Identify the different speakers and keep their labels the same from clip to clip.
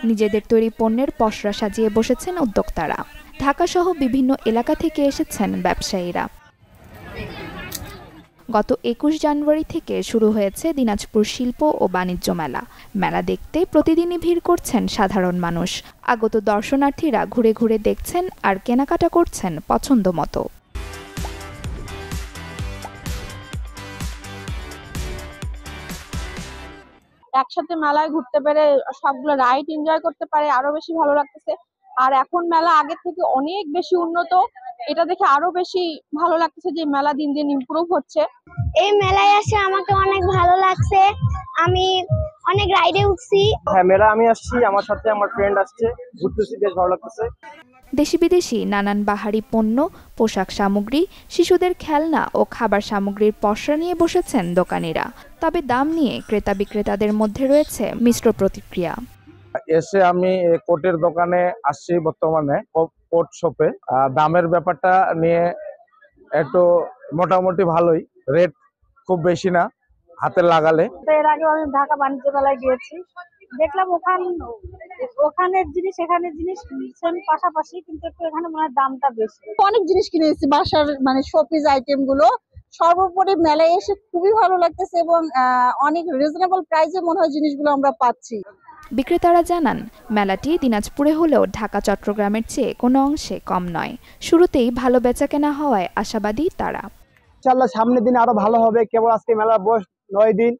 Speaker 1: নিজেদের তৈরি পণ্যের পসরা সাজিয়ে বসেছেন উদ্যোক্তারা। ঢাকাসহ বিভিন্ন এলাকা থেকে এসেছেন ব্যবসায়ীরা। গত ২১ জানুয়ারি থেকে শুরু হয়েছে দিনাজপুর শিল্প ও বাণিজ্য মেলা। মেলা দেখতে প্রতিদিনই ভিড় করছেন সাধারণ মানুষ। আগত দর্শনার্থীরা ঘুরে ঘুরে দেখছেন আর কেনাকাটা করছেন পছন্দ মতো।
Speaker 2: একসাথে মেলায় ঘুরতে পেরে সবগুলো রাইড এনজয় করতে পারে, আরো বেশি ভালো লাগতেছে। আর এখন মেলা আগের থেকে অনেক বেশি উন্নত, এটা দেখে আরো বেশি ভালো লাগতেছে যে মেলা দিন দিন ইমপ্রুভ হচ্ছে।
Speaker 3: এই মেলায় এসে আমাকে অনেক ভালো লাগছে, আমি অনেক রাইডে উঠছি।
Speaker 4: হ্যাঁ, মেলা আমি আসছি, আমার সাথে আমার ফ্রেন্ড আসছে, ঘুরতেছি, বেশ ভালো লাগতেছে।
Speaker 1: দেশি বিদেশি নানান বাহারি পণ্য, পোশাক সামগ্রী, শিশুদের খেলনা ও খাবার সামগ্রীর পসরা নিয়ে বসেছেন দোকানিরা। তবে দাম নিয়ে ক্রেতা বিক্রেতাদের মধ্যে রয়েছে মিশ্র প্রতিক্রিয়া।
Speaker 4: এসে আমি কোটের দোকানে আসছি, বর্তমানে কোট শপে। দামের ব্যাপারটা নিয়ে একটু মোটামুটি ভালোই, রেট খুব বেশি না হাতে লাগালে।
Speaker 2: এর আগে আমি ঢাকা বাণিজ্য মেলায় গিয়েছি, দেখলাম ওখানের জিনিস এখানের জিনিস সেম পাশাপাশি, কিন্তু একটু এখানে মনে হয় দামটা বেশি। অনেক জিনিস কিনেছি বাসার, মানে শোপিস আইটেম গুলো। সর্বোপরি মেলায় এসে খুবই ভালো লাগতেছে এবং অনেক রিজনেবল প্রাইসে মনে হয় জিনিসগুলো আমরা পাচ্ছি।
Speaker 1: বিক্রেতারা জানান, মেলাটি দিনাজপুরে হলেও ঢাকা চট্টগ্রামের চেয়ে কোনো অংশে কম নয়। শুরুতেই ভালো বেচাকেনা হওয়ায় আশাবাদী তারা।
Speaker 4: ইনশাআল্লাহ সামনের দিন আরো ভালো হবে। কেবল আজকে মেলার বয়স 9 দিন,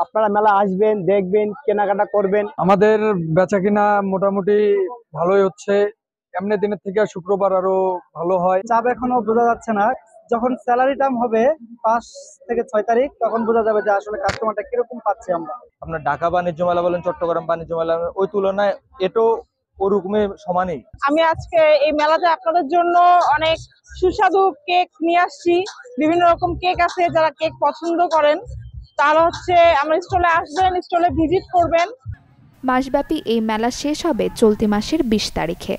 Speaker 4: আপনারা মেলা আসবেন, দেখবেন, কেনাকাটা করবেন।
Speaker 5: আমাদের বেচাকেনা মোটামুটি ভালোই হচ্ছে, এমনি দিনের থেকে শুক্রবার আরো ভালো হয়।
Speaker 4: চাপ এখনো বোঝা যাচ্ছে না, যখন স্যালারি টাইম হবে 5 থেকে 6 তারিখ, তখন বোঝা যাবে যে আসলে কাস্টমারটা কিরকম পাচ্ছে আমরা।
Speaker 5: আপনার ঢাকা বাণিজ্য মেলা বলেন, চট্টগ্রাম বাণিজ্য মেলা, ওই তুলনায় এটাও ওরকমই সমানই।
Speaker 2: আমি আজকে এই মেলাতে আপনাদের জন্য অনেক সুস্বাদু কেক নিয়ে আসছি। বিভিন্ন রকম কেক আছে, যারা কেক পছন্দ করেন তারা আমার স্টলে আসবেন, স্টলে ভিজিট করবেন।
Speaker 1: মাসব্যাপী এই মেলা শেষ হবে চলতি মাসের 20 তারিখে।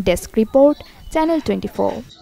Speaker 1: Desk report, channel 24।